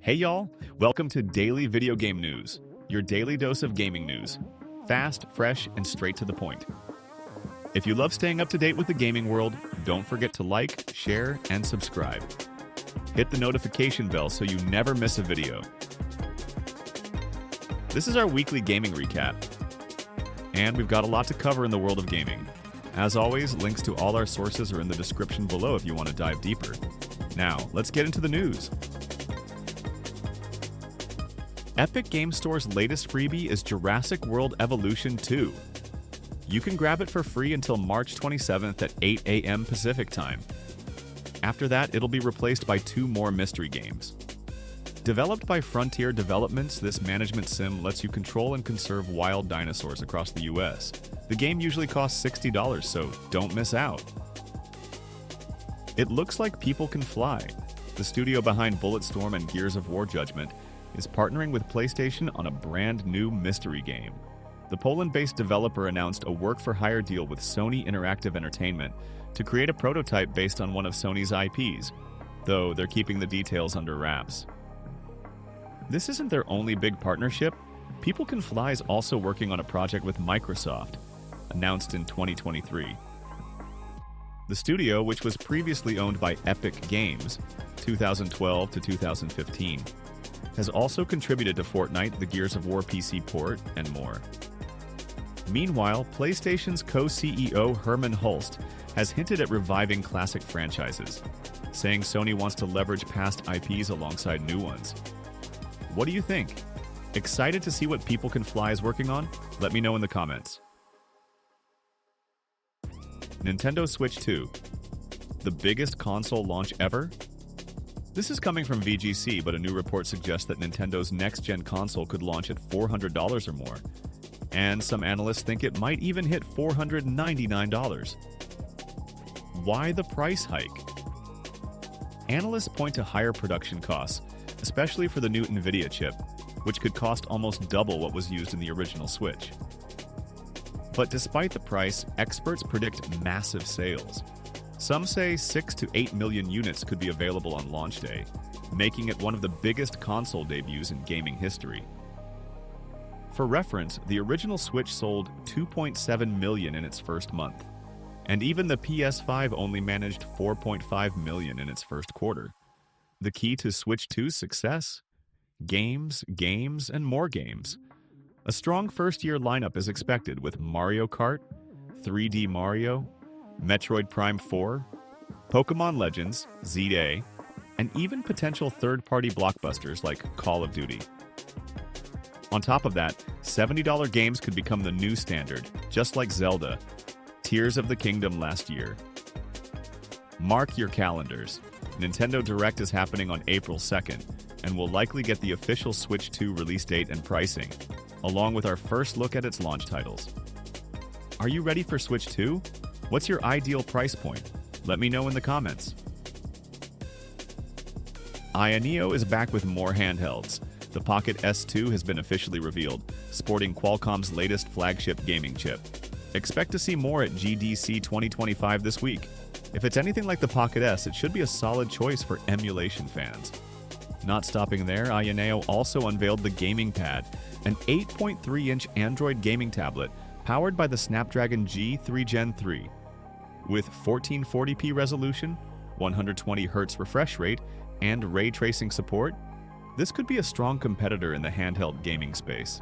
Hey y'all, welcome to Daily Video Game News, your daily dose of gaming news. Fast, fresh, and straight to the point. If you love staying up to date with the gaming world, don't forget to like, share, and subscribe. Hit the notification bell so you never miss a video. This is our weekly gaming recap, and we've got a lot to cover in the world of gaming. As always, links to all our sources are in the description below if you want to dive deeper. Now, let's get into the news. Epic Games Store's latest freebie is Jurassic World Evolution 2. You can grab it for free until March 27th at 8 a.m. Pacific Time. After that, it'll be replaced by 2 more mystery games. Developed by Frontier Developments, this management sim lets you control and conserve wild dinosaurs across the US. The game usually costs $60, so don't miss out. It looks like People Can Fly. The studio behind Bulletstorm and Gears of War Judgment is partnering with PlayStation on a brand new mystery game. The Poland-based developer announced a work-for-hire deal with Sony Interactive Entertainment to create a prototype based on one of Sony's IPs, though they're keeping the details under wraps. This isn't their only big partnership. People Can Fly is also working on a project with Microsoft, announced in 2023. The studio, which was previously owned by Epic Games, 2012 to 2015, has also contributed to Fortnite, the Gears of War PC port, and more. Meanwhile, PlayStation's co-CEO Hermen Hulst has hinted at reviving classic franchises, saying Sony wants to leverage past IPs alongside new ones. What do you think? Excited to see what People Can Fly is working on? Let me know in the comments. Nintendo Switch 2. The biggest console launch ever? This is coming from VGC, but a new report suggests that Nintendo's next-gen console could launch at $400 or more. And some analysts think it might even hit $499. Why the price hike? Analysts point to higher production costs, especially for the new NVIDIA chip, which could cost almost double what was used in the original Switch. But despite the price, experts predict massive sales. Some say 6 to 8 million units could be available on launch day, making it one of the biggest console debuts in gaming history. For reference, the original Switch sold 2.7 million in its first month, and even the PS5 only managed 4.5 million in its first quarter. The key to Switch 2's success? Games, games, and more games. A strong first-year lineup is expected with Mario Kart, 3D Mario, Metroid Prime 4, Pokémon Legends, Z-Day, and even potential third-party blockbusters like Call of Duty. On top of that, $70 games could become the new standard, just like Zelda, Tears of the Kingdom last year. Mark your calendars. Nintendo Direct is happening on April 2nd, and we'll likely get the official Switch 2 release date and pricing, along with our first look at its launch titles. Are you ready for Switch 2? What's your ideal price point? Let me know in the comments. Ayaneo is back with more handhelds. The Pocket S2 has been officially revealed, sporting Qualcomm's latest flagship gaming chip. Expect to see more at GDC 2025 this week. If it's anything like the Pocket S, it should be a solid choice for emulation fans. Not stopping there, Ayaneo also unveiled the Gaming Pad, an 8.3-inch Android gaming tablet powered by the Snapdragon G3 Gen 3. With 1440p resolution, 120Hz refresh rate, and ray tracing support, this could be a strong competitor in the handheld gaming space.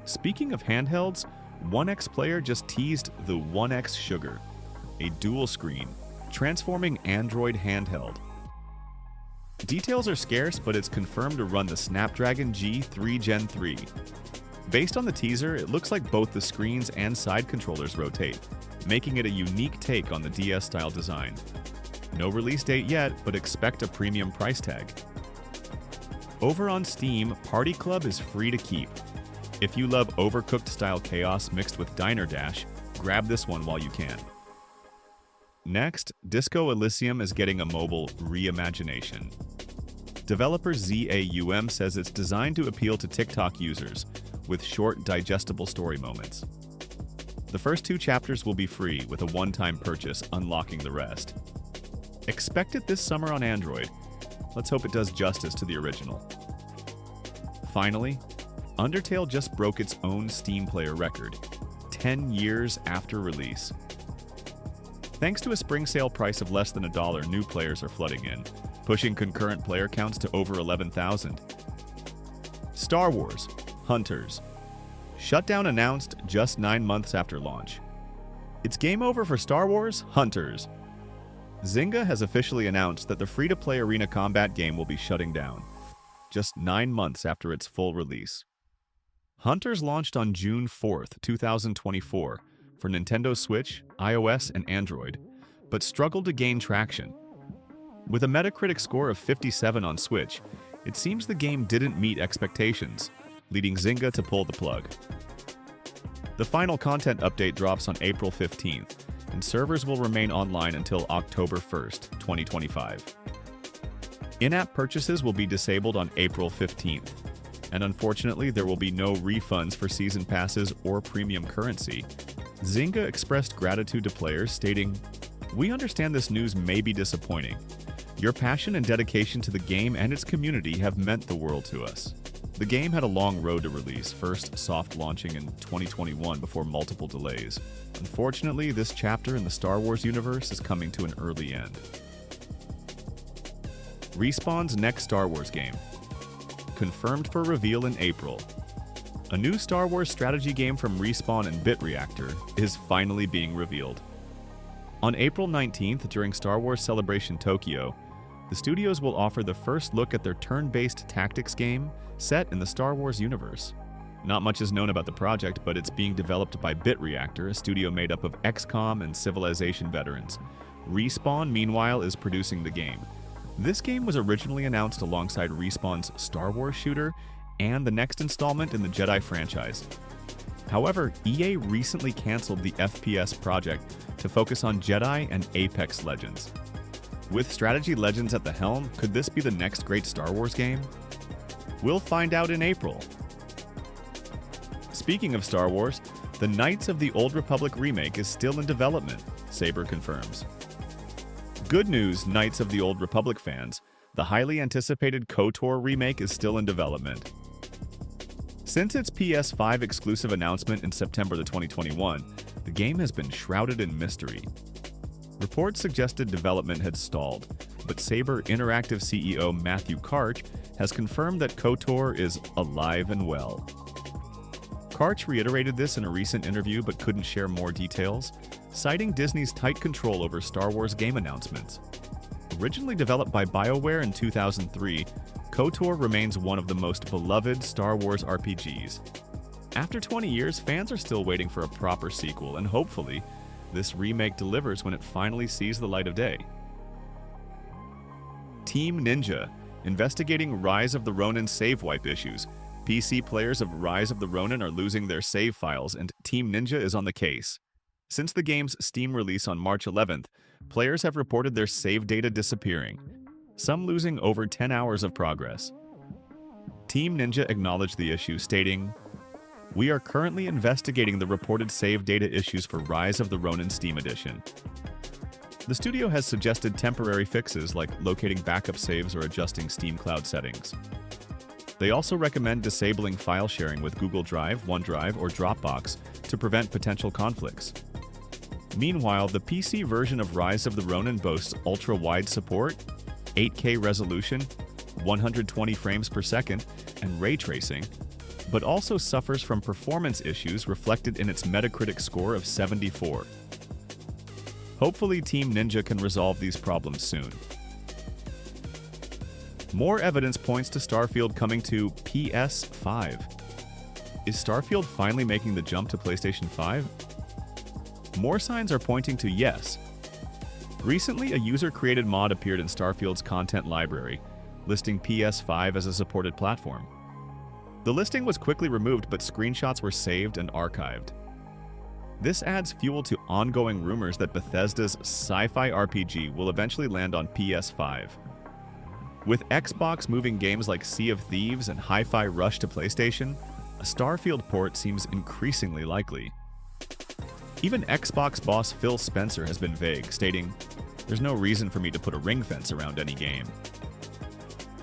Speaking of handhelds, 1xPlayer just teased the 1X Sugar, a dual-screen, transforming Android handheld. Details are scarce, but it's confirmed to run the Snapdragon G3 Gen 3. Based on the teaser, it looks like both the screens and side controllers rotate, making it a unique take on the DS-style design. No release date yet, but expect a premium price tag. Over on Steam, Party Club is free to keep. If you love Overcooked-style chaos mixed with Diner Dash, grab this one while you can. Next, Disco Elysium is getting a mobile reimagination. Developer ZAUM says it's designed to appeal to TikTok users with short, digestible story moments. The first 2 chapters will be free, with a one-time purchase unlocking the rest. Expect it this summer on Android. Let's hope it does justice to the original. Finally, Undertale just broke its own Steam player record, 10 years after release. Thanks to a spring sale price of less than $1, new players are flooding in, pushing concurrent player counts to over 11,000. Star Wars: Hunters. Shutdown announced just 9 months after launch. It's game over for Star Wars: Hunters. Zynga has officially announced that the free-to-play arena combat game will be shutting down, just 9 months after its full release. Hunters launched on June 4th, 2024, for Nintendo Switch, iOS, and Android, but struggled to gain traction. With a Metacritic score of 57 on Switch, it seems the game didn't meet expectations, leading Zynga to pull the plug. The final content update drops on April 15th, and servers will remain online until October 1st, 2025. In-app purchases will be disabled on April 15th, and unfortunately there will be no refunds for season passes or premium currency. Zynga expressed gratitude to players, stating, "We understand this news may be disappointing. Your passion and dedication to the game and its community have meant the world to us." The game had a long road to release, first soft launching in 2021 before multiple delays. Unfortunately, this chapter in the Star Wars universe is coming to an early end. Respawn's next Star Wars game. Confirmed for reveal in April. A new Star Wars strategy game from Respawn and BitReactor is finally being revealed. On April 19th, during Star Wars Celebration Tokyo, the studios will offer the first look at their turn-based tactics game set in the Star Wars universe. Not much is known about the project, but it's being developed by BitReactor, a studio made up of XCOM and Civilization veterans. Respawn, meanwhile, is producing the game. This game was originally announced alongside Respawn's Star Wars shooter and the next installment in the Jedi franchise. However, EA recently canceled the FPS project to focus on Jedi and Apex Legends. With Strategy Legends at the helm, could this be the next great Star Wars game? We'll find out in April. Speaking of Star Wars, the Knights of the Old Republic remake is still in development, Saber confirms. Good news, Knights of the Old Republic fans, the highly anticipated KOTOR remake is still in development. Since its PS5 exclusive announcement in September 2021, the game has been shrouded in mystery. Reports suggested development had stalled, but Saber Interactive CEO Matthew Karch has confirmed that KOTOR is alive and well. Karch reiterated this in a recent interview but couldn't share more details, citing Disney's tight control over Star Wars game announcements. Originally developed by BioWare in 2003, KOTOR remains one of the most beloved Star Wars RPGs. After 20 years, fans are still waiting for a proper sequel, and hopefully, this remake delivers when it finally sees the light of day. Team Ninja, investigating Rise of the Ronin save wipe issues. PC players of Rise of the Ronin are losing their save files, and Team Ninja is on the case. Since the game's Steam release on March 11th, players have reported their save data disappearing, some losing over 10 hours of progress. Team Ninja acknowledged the issue, stating, "We are currently investigating the reported save data issues for Rise of the Ronin Steam Edition." The studio has suggested temporary fixes like locating backup saves or adjusting Steam Cloud settings. They also recommend disabling file sharing with Google Drive, OneDrive, or Dropbox to prevent potential conflicts. Meanwhile, the PC version of Rise of the Ronin boasts ultra-wide support, 8K resolution, 120 frames per second, and ray tracing, but also suffers from performance issues reflected in its Metacritic score of 74. Hopefully, Team Ninja can resolve these problems soon. More evidence points to Starfield coming to PS5. Is Starfield finally making the jump to PlayStation 5? More signs are pointing to yes. Recently, a user-created mod appeared in Starfield's content library, listing PS5 as a supported platform. The listing was quickly removed, but screenshots were saved and archived. This adds fuel to ongoing rumors that Bethesda's sci-fi RPG will eventually land on PS5. With Xbox moving games like Sea of Thieves and Hi-Fi Rush to PlayStation, a Starfield port seems increasingly likely. Even Xbox boss Phil Spencer has been vague, stating, "There's no reason for me to put a ring fence around any game."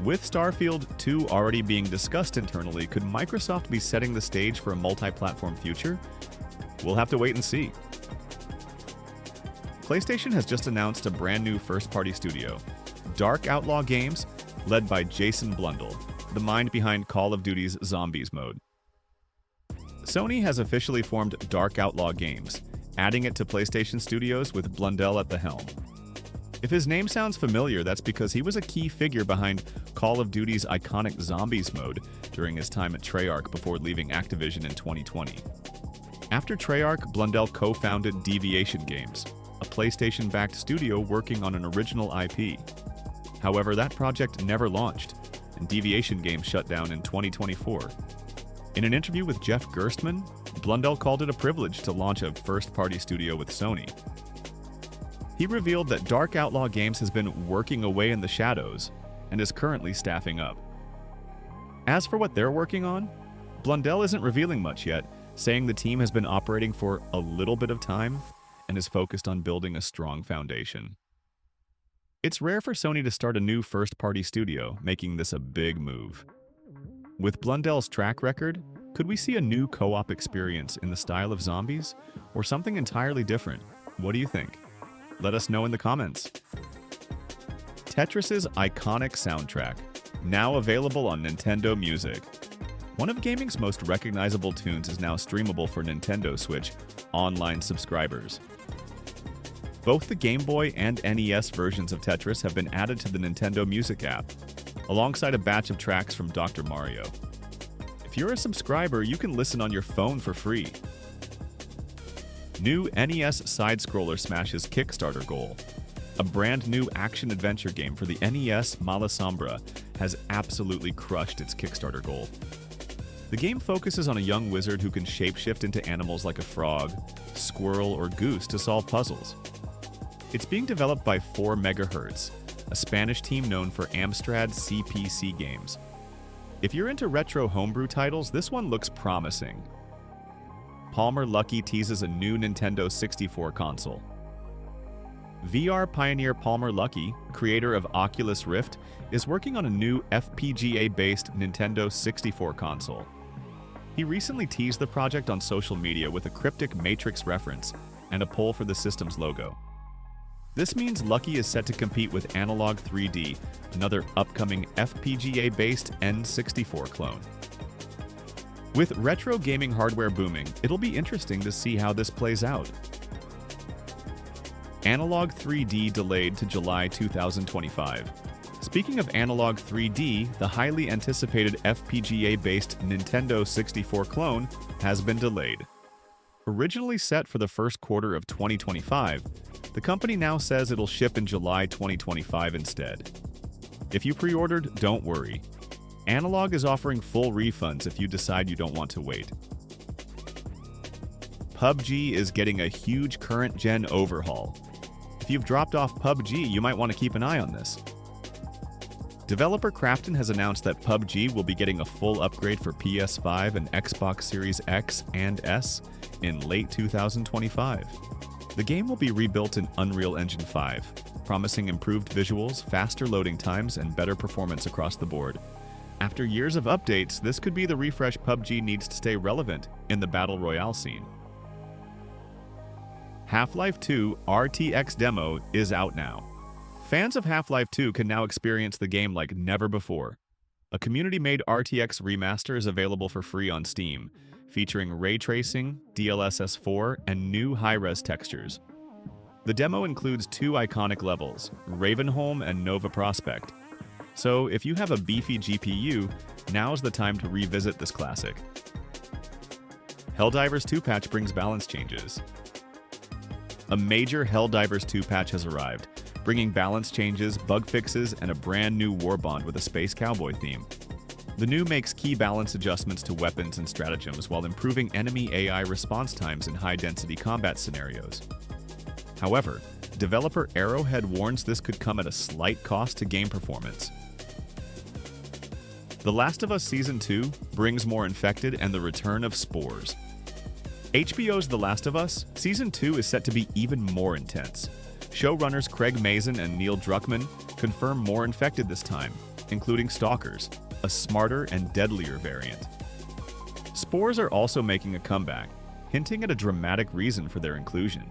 With Starfield 2 already being discussed internally, could Microsoft be setting the stage for a multi-platform future? We'll have to wait and see. PlayStation has just announced a brand new first-party studio, Dark Outlaw Games, led by Jason Blundell, the mind behind Call of Duty's Zombies mode. Sony has officially formed Dark Outlaw Games, adding it to PlayStation Studios with Blundell at the helm. If his name sounds familiar, that's because he was a key figure behind Call of Duty's iconic Zombies mode during his time at Treyarch before leaving Activision in 2020. After Treyarch, Blundell co-founded Deviation Games, a PlayStation-backed studio working on an original IP. However, that project never launched, and Deviation Games shut down in 2024. In an interview with Jeff Gerstmann, Blundell called it a privilege to launch a first-party studio with Sony. He revealed that Dark Outlaw Games has been working away in the shadows and is currently staffing up. As for what they're working on, Blundell isn't revealing much yet, saying the team has been operating for a little bit of time and is focused on building a strong foundation. It's rare for Sony to start a new first-party studio, making this a big move. With Blundell's track record, could we see a new co-op experience in the style of Zombies, or something entirely different? What do you think? Let us know in the comments. Tetris's iconic soundtrack, now available on Nintendo Music. One of gaming's most recognizable tunes is now streamable for Nintendo Switch online subscribers. Both the Game Boy and NES versions of Tetris have been added to the Nintendo Music app, alongside a batch of tracks from Dr. Mario. If you're a subscriber, you can listen on your phone for free. New NES side-scroller smashes Kickstarter goal. A brand new action-adventure game for the NES, Mala Sombra, has absolutely crushed its Kickstarter goal. The game focuses on a young wizard who can shapeshift into animals like a frog, squirrel, or goose to solve puzzles. It's being developed by 4 MHz, a Spanish team known for Amstrad CPC games. If you're into retro homebrew titles, this one looks promising. Palmer Luckey teases a new Nintendo 64 console. VR pioneer Palmer Luckey, creator of Oculus Rift, is working on a new FPGA-based Nintendo 64 console. He recently teased the project on social media with a cryptic Matrix reference and a poll for the system's logo. This means Luckey is set to compete with Analog 3D, another upcoming FPGA-based N64 clone. With retro gaming hardware booming, it'll be interesting to see how this plays out. Analog 3D delayed to July 2025. Speaking of Analog 3D, the highly anticipated FPGA-based Nintendo 64 clone has been delayed. Originally set for the first quarter of 2025, the company now says it'll ship in July 2025 instead. If you pre-ordered, don't worry. Analog is offering full refunds if you decide you don't want to wait. PUBG is getting a huge current-gen overhaul. If you've dropped off PUBG, you might want to keep an eye on this. Developer Krafton has announced that PUBG will be getting a full upgrade for PS5 and Xbox Series X and S in late 2025. The game will be rebuilt in Unreal Engine 5, promising improved visuals, faster loading times, and better performance across the board. After years of updates, this could be the refresh PUBG needs to stay relevant in the Battle Royale scene. Half-Life 2 RTX demo is out now. Fans of Half-Life 2 can now experience the game like never before. A community-made RTX remaster is available for free on Steam, featuring ray tracing, DLSS 4, and new high-res textures. The demo includes 2 iconic levels, Ravenholm and Nova Prospect. So if you have a beefy GPU, now's the time to revisit this classic. Helldivers 2 patch brings balance changes. A major Helldivers 2 patch has arrived, bringing balance changes, bug fixes, and a brand new warbond with a space cowboy theme. The new makes key balance adjustments to weapons and stratagems while improving enemy AI response times in high-density combat scenarios. However, developer Arrowhead warns this could come at a slight cost to game performance. The Last of Us Season 2 brings more infected and the return of spores. HBO's The Last of Us Season 2 is set to be even more intense. Showrunners Craig Mazin and Neil Druckmann confirm more infected this time, including Stalkers, a smarter and deadlier variant. Spores are also making a comeback, hinting at a dramatic reason for their inclusion.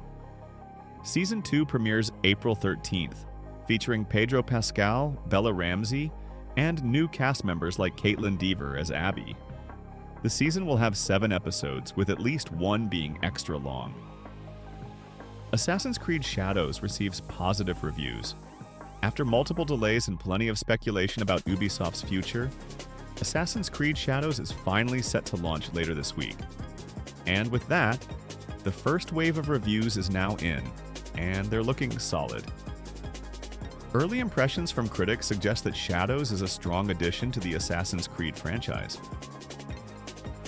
Season 2 premieres April 13th, featuring Pedro Pascal, Bella Ramsey, and new cast members like Caitlin Dever as Abby. The season will have 7 episodes, with at least one being extra long. Assassin's Creed Shadows receives positive reviews. After multiple delays and plenty of speculation about Ubisoft's future, Assassin's Creed Shadows is finally set to launch later this week. And with that, the first wave of reviews is now in, and they're looking solid. Early impressions from critics suggest that Shadows is a strong addition to the Assassin's Creed franchise.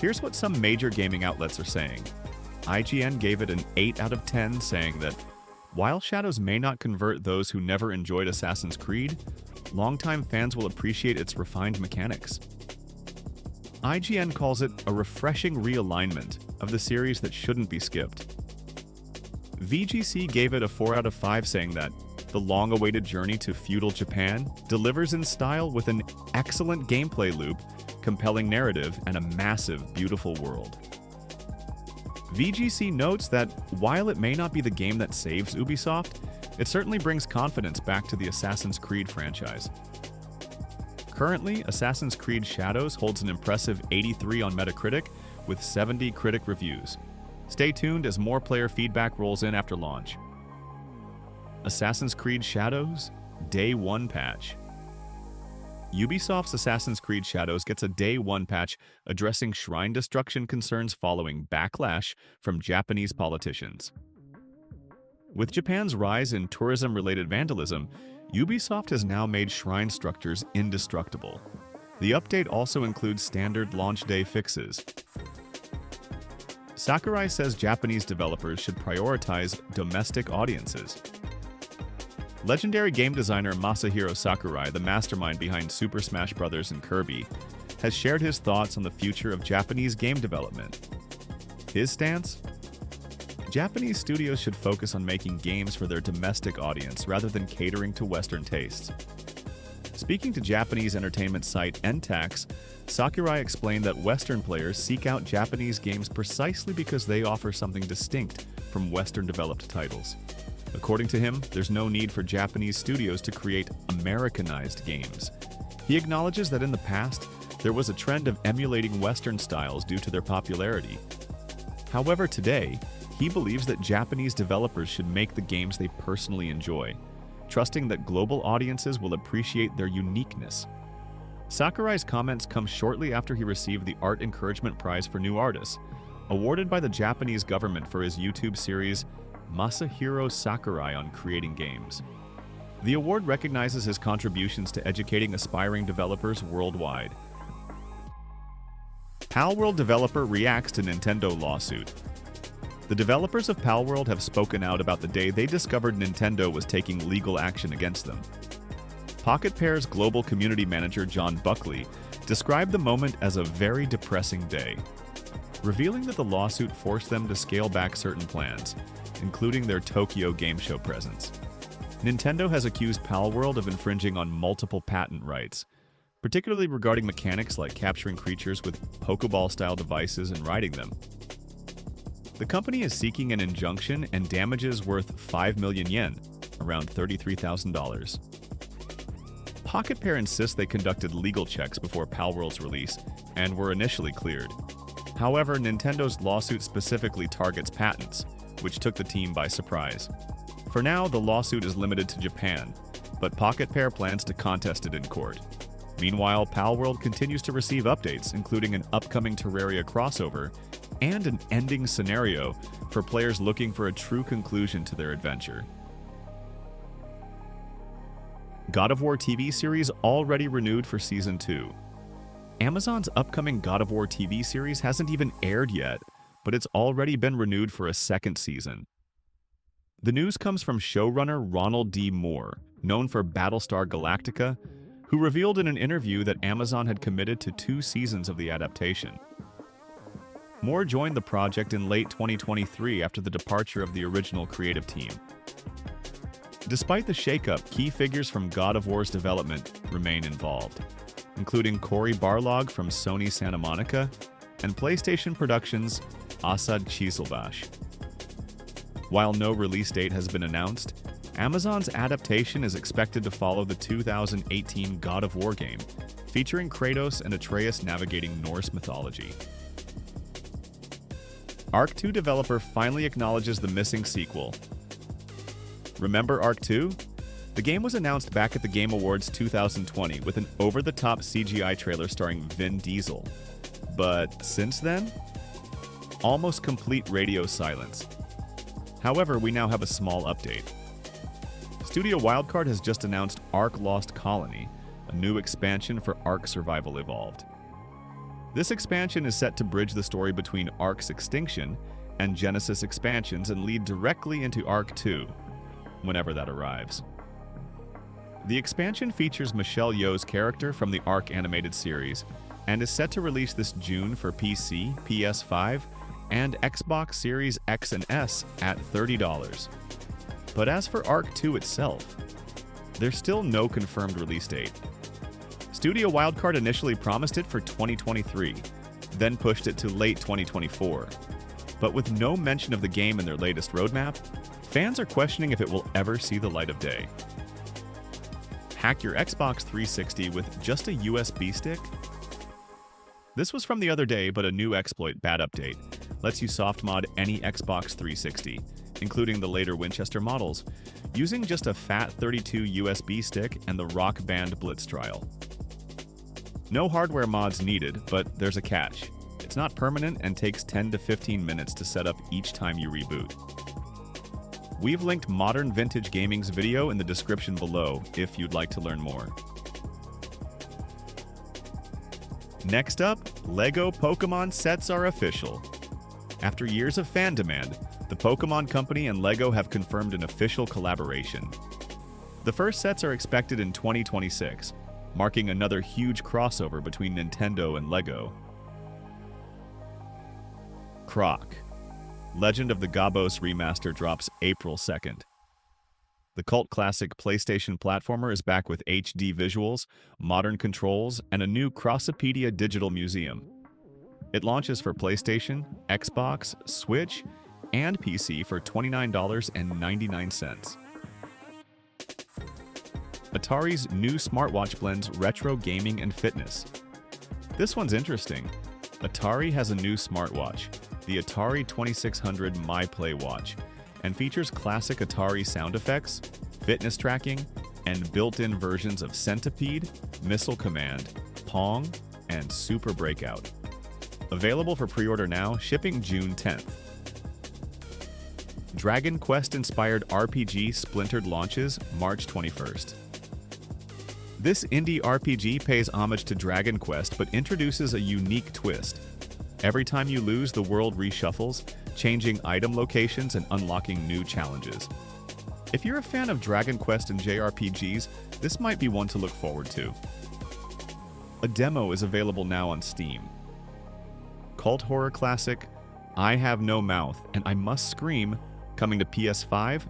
Here's what some major gaming outlets are saying. IGN gave it an 8 out of 10, saying that while Shadows may not convert those who never enjoyed Assassin's Creed, longtime fans will appreciate its refined mechanics. IGN calls it a refreshing realignment of the series that shouldn't be skipped. VGC gave it a 4 out of 5, saying that the long-awaited journey to feudal Japan delivers in style with an excellent gameplay loop, compelling narrative, and a massive, beautiful world. VGC notes that while it may not be the game that saves Ubisoft, it certainly brings confidence back to the Assassin's Creed franchise. Currently, Assassin's Creed Shadows holds an impressive 83 on Metacritic, with 70 critic reviews. Stay tuned as more player feedback rolls in after launch. Assassin's Creed Shadows Day 1 patch. Ubisoft's Assassin's Creed Shadows gets a Day 1 patch addressing shrine destruction concerns following backlash from Japanese politicians. With Japan's rise in tourism-related vandalism, Ubisoft has now made shrine structures indestructible. The update also includes standard launch day fixes. Sakurai says Japanese developers should prioritize domestic audiences. Legendary game designer Masahiro Sakurai, the mastermind behind Super Smash Bros. And Kirby, has shared his thoughts on the future of Japanese game development. His stance? Japanese studios should focus on making games for their domestic audience rather than catering to Western tastes. Speaking to Japanese entertainment site Entax, Sakurai explained that Western players seek out Japanese games precisely because they offer something distinct from Western-developed titles. According to him, there's no need for Japanese studios to create Americanized games. He acknowledges that in the past, there was a trend of emulating Western styles due to their popularity. However, today, he believes that Japanese developers should make the games they personally enjoy, trusting that global audiences will appreciate their uniqueness. Sakurai's comments come shortly after he received the Art Encouragement Prize for New Artists, awarded by the Japanese government for his YouTube series Masahiro Sakurai on Creating Games. The award recognizes his contributions to educating aspiring developers worldwide. Palworld developer reacts to Nintendo lawsuit. The developers of Palworld have spoken out about the day they discovered Nintendo was taking legal action against them. Pocket Pair's global community manager John Buckley described the moment as a very depressing day, revealing that the lawsuit forced them to scale back certain plans, including their Tokyo Game Show presence. Nintendo has accused Palworld of infringing on multiple patent rights, particularly regarding mechanics like capturing creatures with Pokeball-style devices and riding them. The company is seeking an injunction and damages worth 5 million yen, around $33,000. Pocket Pair insists they conducted legal checks before Palworld's release and were initially cleared. However, Nintendo's lawsuit specifically targets patents, which took the team by surprise. For now, the lawsuit is limited to Japan, but Pocket Pair plans to contest it in court. Meanwhile, Palworld continues to receive updates, including an upcoming Terraria crossover and an ending scenario for players looking for a true conclusion to their adventure. God of War TV series already renewed for Season 2. Amazon's upcoming God of War TV series hasn't even aired yet, but it's already been renewed for a second season. The news comes from showrunner Ronald D. Moore, known for Battlestar Galactica, who revealed in an interview that Amazon had committed to 2 seasons of the adaptation. Moore joined the project in late 2023 after the departure of the original creative team. Despite the shakeup, key figures from God of War's development remain involved, including Cory Barlog from Sony Santa Monica and PlayStation Productions' Asad Kizilbash. While no release date has been announced, Amazon's adaptation is expected to follow the 2018 God of War game, featuring Kratos and Atreus navigating Norse mythology. Ark 2 developer finally acknowledges the missing sequel. Remember Ark 2? The game was announced back at the Game Awards 2020 with an over-the-top CGI trailer starring Vin Diesel. But since then, almost complete radio silence. However, we now have a small update. Studio Wildcard has just announced Ark Lost Colony, a new expansion for Ark Survival Evolved. This expansion is set to bridge the story between Ark's extinction and Genesis expansions and lead directly into Ark 2, whenever that arrives. The expansion features Michelle Yeoh's character from the Ark animated series and is set to release this June for PC, PS5, and Xbox Series X and S at $30. But as for Ark 2 itself, there's still no confirmed release date. Studio Wildcard initially promised it for 2023, then pushed it to late 2024. But with no mention of the game in their latest roadmap, fans are questioning if it will ever see the light of day. Hack your Xbox 360 with just a USB stick? This was from the other day, but a new exploit bad update lets you softmod any Xbox 360, including the later Winchester models, using just a FAT32 USB stick and the Rock Band Blitz trial. No hardware mods needed, but there's a catch. It's not permanent and takes 10 to 15 minutes to set up each time you reboot. We've linked Modern Vintage Gaming's video in the description below if you'd like to learn more. Next up, LEGO Pokémon sets are official. After years of fan demand, the Pokémon Company and LEGO have confirmed an official collaboration. The first sets are expected in 2026, marking another huge crossover between Nintendo and LEGO. Croc: Legend of the Gabos remaster drops April 2nd. The cult classic PlayStation platformer is back with HD visuals, modern controls, and a new Crossopedia digital museum. It launches for PlayStation, Xbox, Switch, and PC for $29.99. Atari's new smartwatch blends retro gaming and fitness. This one's interesting. Atari has a new smartwatch, the Atari 2600 MyPlay watch, and features classic Atari sound effects, fitness tracking, and built-in versions of Centipede, Missile Command, Pong, and Super Breakout. Available for pre-order now, shipping June 10th. Dragon Quest-inspired RPG Splintered launches March 21st. This indie RPG pays homage to Dragon Quest but introduces a unique twist. Every time you lose, the world reshuffles, changing item locations and unlocking new challenges. If you're a fan of Dragon Quest and JRPGs, this might be one to look forward to. A demo is available now on Steam. Cult horror classic I Have No Mouth and I Must Scream, coming to PS5,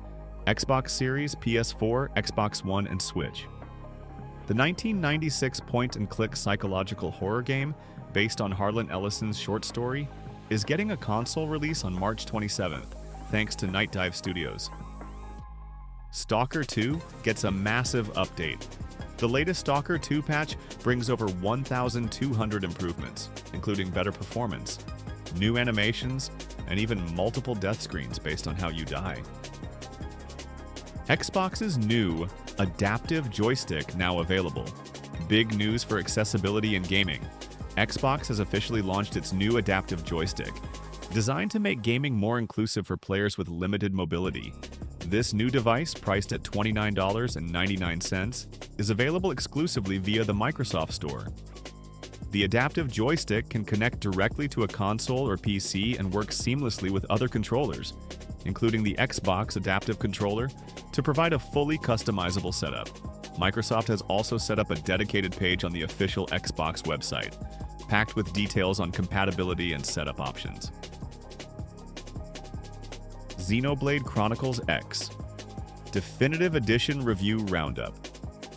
Xbox Series, PS4, Xbox One, and Switch. The 1996 point-and-click psychological horror game, based on Harlan Ellison's short story, is getting a console release on March 27th, thanks to Night Dive Studios. Stalker 2 gets a massive update. The latest Stalker 2 patch brings over 1,200 improvements, including better performance, new animations, and even multiple death screens based on how you die. Xbox's new adaptive joystick now available. Big news for accessibility in gaming. Xbox has officially launched its new adaptive joystick, designed to make gaming more inclusive for players with limited mobility. This new device, priced at $29.99, is available exclusively via the Microsoft Store. The adaptive joystick can connect directly to a console or PC and work seamlessly with other controllers, including the Xbox Adaptive Controller, to provide a fully customizable setup. Microsoft has also set up a dedicated page on the official Xbox website, packed with details on compatibility and setup options. Xenoblade Chronicles X. Definitive Edition Review Roundup.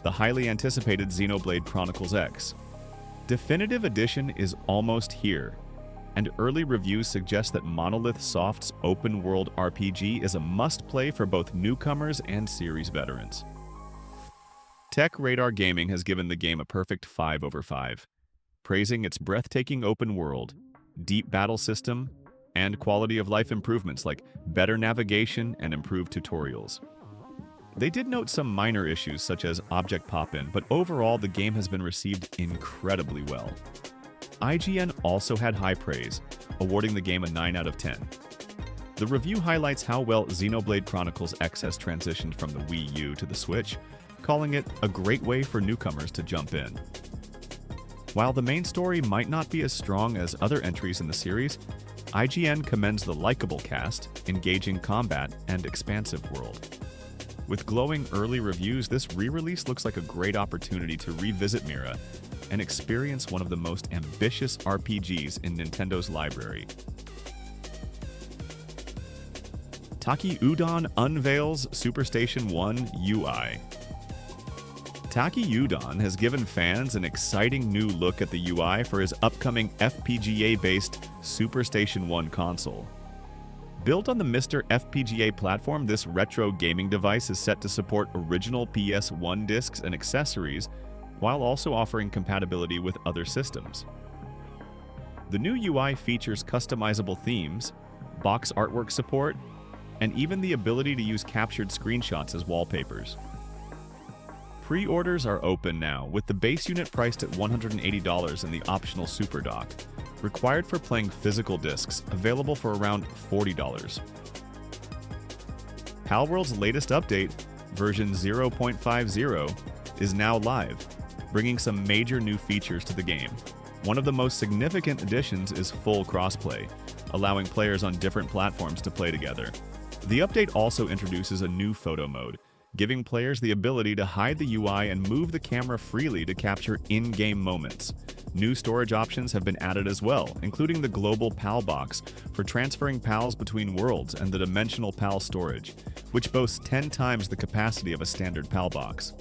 The highly anticipated Xenoblade Chronicles X. Definitive Edition is almost here, and early reviews suggest that Monolith Soft's open-world RPG is a must-play for both newcomers and series veterans. Tech Radar Gaming has given the game a perfect 5/5, praising its breathtaking open world, deep battle system, and quality of life improvements like better navigation and improved tutorials. They did note some minor issues such as object pop-in, but overall the game has been received incredibly well. IGN also had high praise, awarding the game a 9 out of 10. The review highlights how well Xenoblade Chronicles X has transitioned from the Wii U to the Switch, calling it a great way for newcomers to jump in. While the main story might not be as strong as other entries in the series, IGN commends the likable cast, engaging combat, and expansive world. With glowing early reviews, this re-release looks like a great opportunity to revisit Mira and experience one of the most ambitious RPGs in Nintendo's library. Taki Udon unveils Superstation 1 UI. Taki Udon has given fans an exciting new look at the UI for his upcoming FPGA-based Superstation 1 console. Built on the Mr. FPGA platform, this retro gaming device is set to support original PS1 discs and accessories, while also offering compatibility with other systems. The new UI features customizable themes, box artwork support, and even the ability to use captured screenshots as wallpapers. Pre-orders are open now, with the base unit priced at $180 and the optional Super Dock, required for playing physical discs, available for around $40. Palworld's latest update, version 0.50, is now live, bringing some major new features to the game. One of the most significant additions is full crossplay, allowing players on different platforms to play together. The update also introduces a new photo mode, giving players the ability to hide the UI and move the camera freely to capture in-game moments. New storage options have been added as well, including the Global PAL box for transferring PALs between worlds and the Dimensional PAL storage, which boasts 10 times the capacity of a standard PAL box.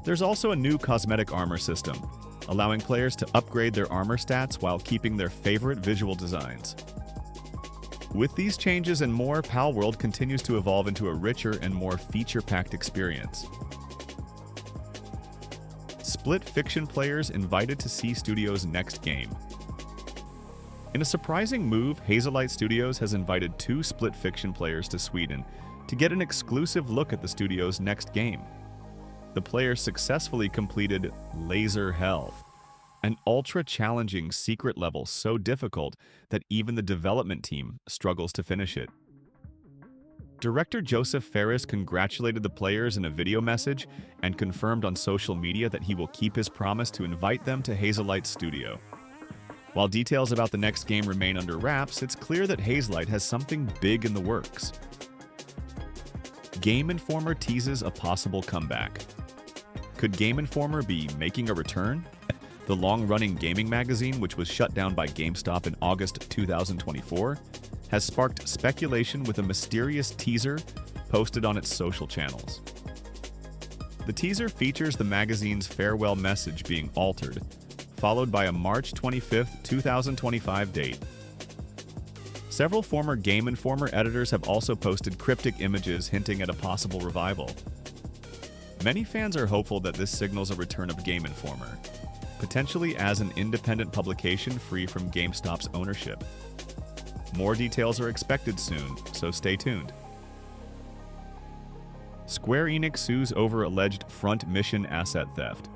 There's also a new cosmetic armor system, allowing players to upgrade their armor stats while keeping their favorite visual designs. With these changes and more, Palworld continues to evolve into a richer and more feature-packed experience. Split Fiction players invited to see Studio's next game. In a surprising move, Hazelight Studios has invited 2 Split Fiction players to Sweden to get an exclusive look at the studio's next game. The players successfully completed Laser Hell, an ultra-challenging secret level so difficult that even the development team struggles to finish it. Director Joseph Fares congratulated the players in a video message and confirmed on social media that he will keep his promise to invite them to Hazelight Studio. While details about the next game remain under wraps, it's clear that Hazelight has something big in the works. Game Informer teases a possible comeback. Could Game Informer be making a return? The long-running gaming magazine, which was shut down by GameStop in August 2024, has sparked speculation with a mysterious teaser posted on its social channels. The teaser features the magazine's farewell message being altered, followed by a March 25, 2025 date. Several former Game Informer editors have also posted cryptic images hinting at a possible revival. Many fans are hopeful that this signals a return of Game Informer, potentially as an independent publication free from GameStop's ownership. More details are expected soon, so stay tuned. Square Enix sues over alleged Front Mission asset theft.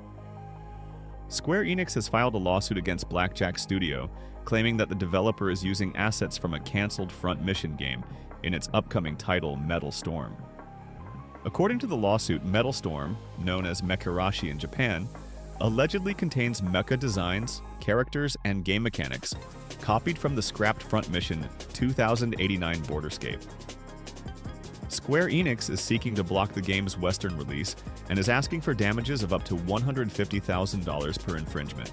Square Enix has filed a lawsuit against Blackjack Studio, claiming that the developer is using assets from a canceled Front Mission game in its upcoming title, Metal Storm. According to the lawsuit, Metal Storm, known as Mecharashi in Japan, allegedly contains mecha designs, characters, and game mechanics copied from the scrapped Front Mission 2089 Borderscape. Square Enix is seeking to block the game's Western release and is asking for damages of up to $150,000 per infringement.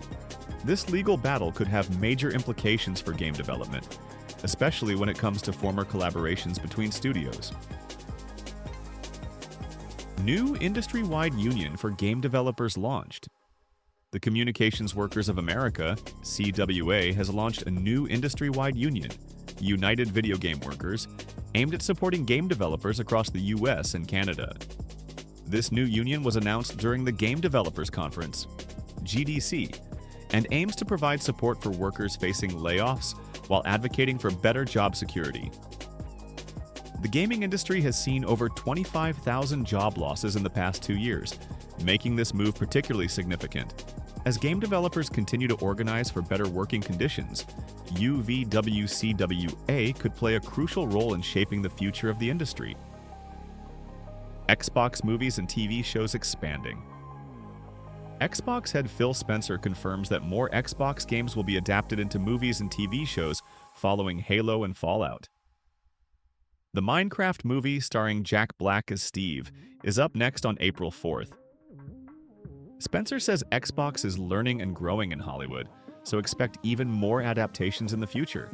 This legal battle could have major implications for game development, especially when it comes to former collaborations between studios. New industry-wide union for game developers launched. The Communications Workers of America, CWA, has launched a new industry-wide union, United Video Game Workers, aimed at supporting game developers across the US and Canada. This new union was announced during the Game Developers Conference, GDC, and aims to provide support for workers facing layoffs while advocating for better job security. The gaming industry has seen over 25,000 job losses in the past 2 years, making this move particularly significant. As game developers continue to organize for better working conditions, UVWCWA could play a crucial role in shaping the future of the industry. Xbox movies and TV shows expanding. Xbox head Phil Spencer confirms that more Xbox games will be adapted into movies and TV shows following Halo and Fallout. The Minecraft movie starring Jack Black as Steve is up next on April 4th. Spencer says Xbox is learning and growing in Hollywood, so expect even more adaptations in the future.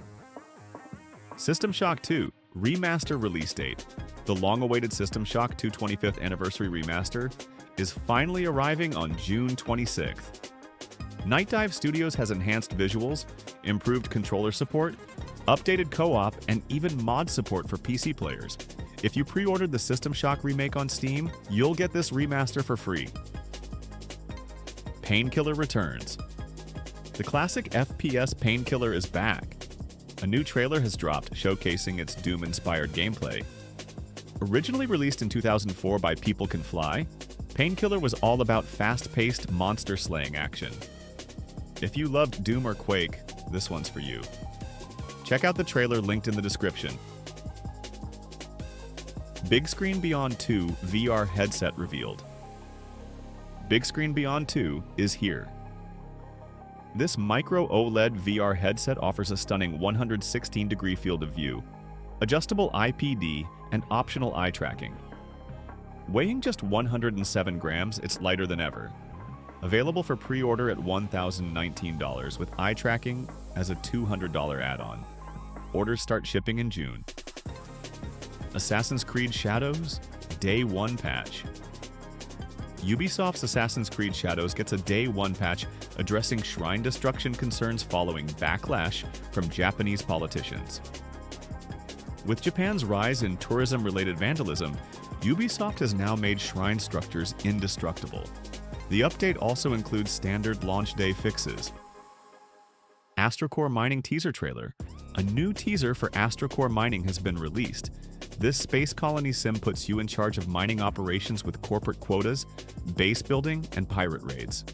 System Shock 2 Remaster release date. The long-awaited System Shock 2 25th Anniversary Remaster is finally arriving on June 26th. Night Dive Studios has enhanced visuals, improved controller support, updated co-op, and even mod support for PC players. If you pre-ordered the System Shock remake on Steam, you'll get this remaster for free. Painkiller returns. The classic FPS Painkiller is back. A new trailer has dropped showcasing its Doom-inspired gameplay. Originally released in 2004 by People Can Fly, Painkiller was all about fast-paced, monster-slaying action. If you loved Doom or Quake, this one's for you. Check out the trailer linked in the description. Big Screen Beyond 2 VR headset revealed. Big Screen Beyond 2 is here. This micro OLED VR headset offers a stunning 116-degree field of view, adjustable IPD, and optional eye tracking. Weighing just 107 grams, it's lighter than ever. Available for pre-order at $1,019 with eye tracking as a $200 add-on. Orders start shipping in June. Assassin's Creed Shadows Day 1 patch. Ubisoft's Assassin's Creed Shadows gets a Day 1 patch addressing shrine destruction concerns following backlash from Japanese politicians. With Japan's rise in tourism-related vandalism, Ubisoft has now made shrine structures indestructible. The update also includes standard launch day fixes. Astrocore Mining teaser trailer. A new teaser for Astrocore Mining has been released. This space colony sim puts you in charge of mining operations with corporate quotas, base building, and pirate raids.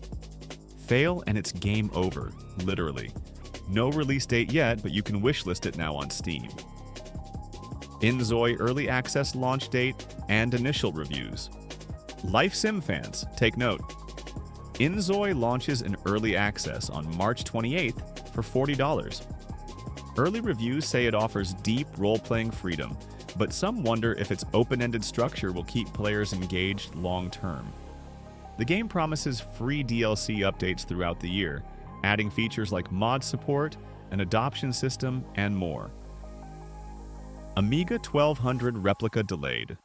Fail and it's game over, literally. No release date yet, but you can wishlist it now on Steam. Inzoi early access launch date and initial reviews. Life Sim fans, take note. Inzoi launches in early access on March 28th for $40. Early reviews say it offers deep role-playing freedom, but some wonder if its open-ended structure will keep players engaged long-term. The game promises free DLC updates throughout the year, adding features like mod support, an adoption system, and more. Amiga 1200 replica delayed.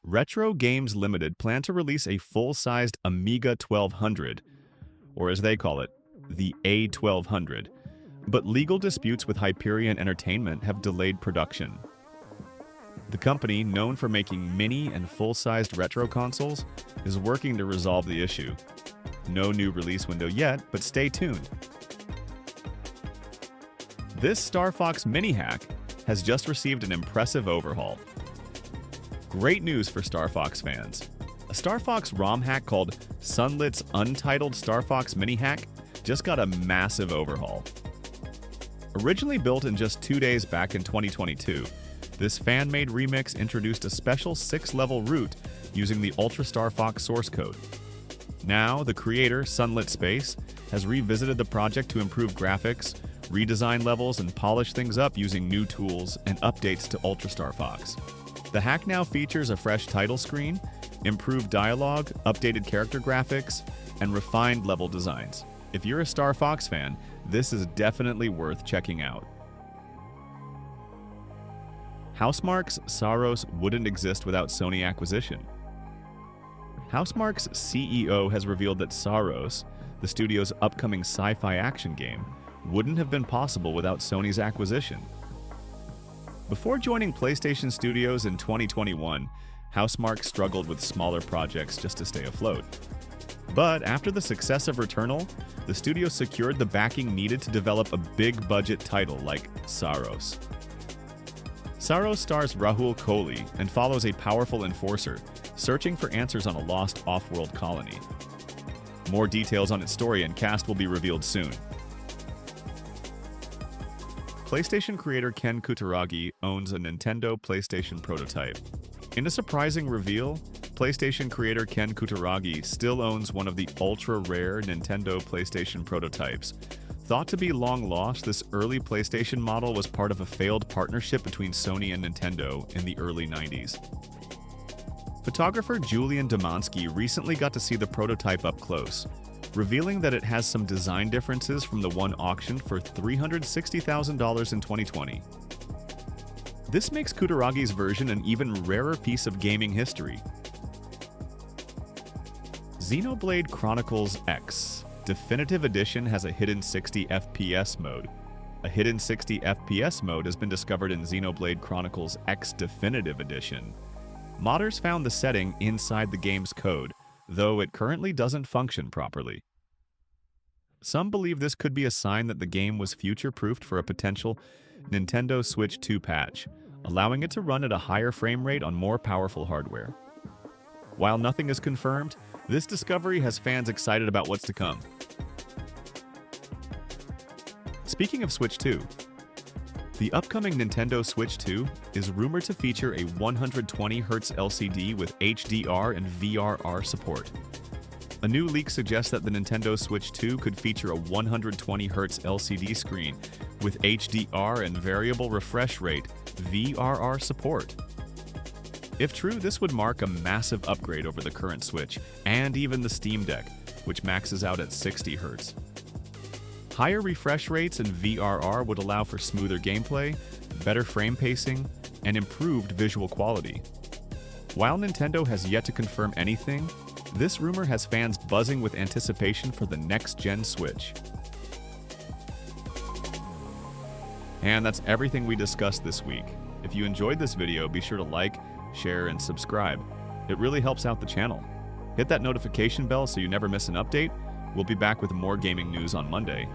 Retro Games Limited plan to release a full-sized Amiga 1200, or as they call it, the A1200, but legal disputes with Hyperion Entertainment have delayed production. The company, known for making mini and full-sized retro consoles, is working to resolve the issue. No new release window yet, but stay tuned. This Star Fox mini hack has just received an impressive overhaul. Great news for Star Fox fans. A Star Fox ROM hack called Sunlit's Untitled Star Fox Mini Hack just got a massive overhaul. Originally built in just 2 days back in 2022, this fan-made remix introduced a special 6-level route using the Ultra Star Fox source code. Now, the creator, Sunlit Space, has revisited the project to improve graphics, redesign levels, and polish things up using new tools and updates to Ultra Star Fox. The hack now features a fresh title screen, improved dialogue, updated character graphics, and refined level designs. If you're a Star Fox fan, this is definitely worth checking out. Housemarque's Saros wouldn't exist without Sony acquisition. Housemarque's CEO has revealed that Saros, the studio's upcoming sci-fi action game, wouldn't have been possible without Sony's acquisition. Before joining PlayStation Studios in 2021, Housemarque struggled with smaller projects just to stay afloat. But after the success of Returnal, the studio secured the backing needed to develop a big-budget title like Saros. Saros stars Rahul Kohli and follows a powerful enforcer searching for answers on a lost off-world colony. More details on its story and cast will be revealed soon. PlayStation creator Ken Kutaragi owns a Nintendo PlayStation prototype. In a surprising reveal, PlayStation creator Ken Kutaragi still owns one of the ultra-rare Nintendo PlayStation prototypes. Thought to be long lost, this early PlayStation model was part of a failed partnership between Sony and Nintendo in the early 90s. Photographer Julian Demansky recently got to see the prototype up close, revealing that it has some design differences from the one auctioned for $360,000 in 2020. This makes Kutaragi's version an even rarer piece of gaming history. Xenoblade Chronicles X Definitive Edition has a hidden 60 FPS mode. A hidden 60 FPS mode has been discovered in Xenoblade Chronicles X Definitive Edition. Modders found the setting inside the game's code, though it currently doesn't function properly. Some believe this could be a sign that the game was future-proofed for a potential Nintendo Switch 2 patch, allowing it to run at a higher frame rate on more powerful hardware. While nothing is confirmed, this discovery has fans excited about what's to come. Speaking of Switch 2, the upcoming Nintendo Switch 2 is rumored to feature a 120Hz LCD with HDR and VRR support. A new leak suggests that the Nintendo Switch 2 could feature a 120Hz LCD screen with HDR and variable refresh rate VRR support. If true, this would mark a massive upgrade over the current Switch and even the Steam Deck, which maxes out at 60 Hz. Higher refresh rates and VRR would allow for smoother gameplay, better frame pacing, and improved visual quality. While Nintendo has yet to confirm anything, this rumor has fans buzzing with anticipation for the next-gen Switch. And that's everything we discussed this week. If you enjoyed this video, be sure to like, share, and subscribe. It really helps out the channel. Hit that notification bell so you never miss an update. We'll be back with more gaming news on Monday.